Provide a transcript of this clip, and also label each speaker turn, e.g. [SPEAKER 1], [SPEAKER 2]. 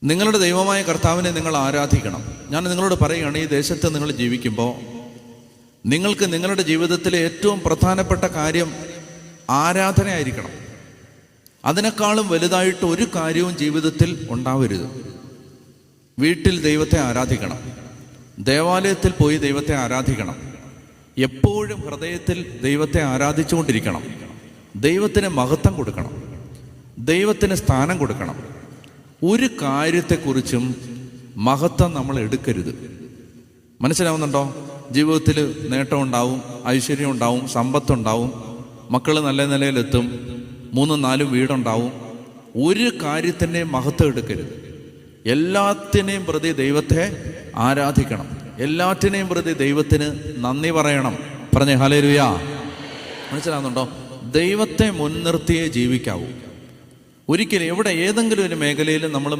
[SPEAKER 1] നിങ്ങളുടെ ദൈവമായ കർത്താവിനെ നിങ്ങൾ ആരാധിക്കണം. ഞാൻ നിങ്ങളോട് പറയുകയാണ്, ഈ ദേശത്ത് നിങ്ങൾ ജീവിക്കുമ്പോൾ നിങ്ങൾക്ക് നിങ്ങളുടെ ജീവിതത്തിലെ ഏറ്റവും പ്രധാനപ്പെട്ട കാര്യം ആരാധനയായിരിക്കണം. അതിനേക്കാളും വലുതായിട്ട് ഒരു കാര്യവും ജീവിതത്തിൽ ഉണ്ടാവരുത്. വീട്ടിൽ ദൈവത്തെ ആരാധിക്കണം, ദേവാലയത്തിൽ പോയി ദൈവത്തെ ആരാധിക്കണം, എപ്പോഴും ഹൃദയത്തിൽ ദൈവത്തെ ആരാധിച്ചുകൊണ്ടിരിക്കണം, ദൈവത്തിന് മഹത്വം കൊടുക്കണം, ദൈവത്തിന് സ്ഥാനം കൊടുക്കണം. ഒരു കാര്യത്തെക്കുറിച്ചും മഹത്വം നമ്മൾ എടുക്കരുത്. മനസ്സിലാവുന്നുണ്ടോ? ജീവിതത്തിൽ നേട്ടമുണ്ടാവും, ഐശ്വര്യം ഉണ്ടാവും, സമ്പത്തുണ്ടാവും, മക്കൾ നല്ല നിലയിലെത്തും, 3-4 വീടുണ്ടാവും. ഒരു കാര്യത്തിൻ്റെയും മഹത്വം എടുക്കരുത്. എല്ലാത്തിനെയും പ്രതി ദൈവത്തെ ആരാധിക്കണം, എല്ലാറ്റിനെയും പ്രതി ദൈവത്തിന് നന്ദി പറയണം. പറഞ്ഞേ ഹല്ലേലൂയ. മനസ്സിലാവുന്നുണ്ടോ? ദൈവത്തെ മുൻനിർത്തിയേ ജീവിക്കാവൂ. ഒരിക്കലും എവിടെ ഏതെങ്കിലും ഒരു മേഖലയിൽ നമ്മൾ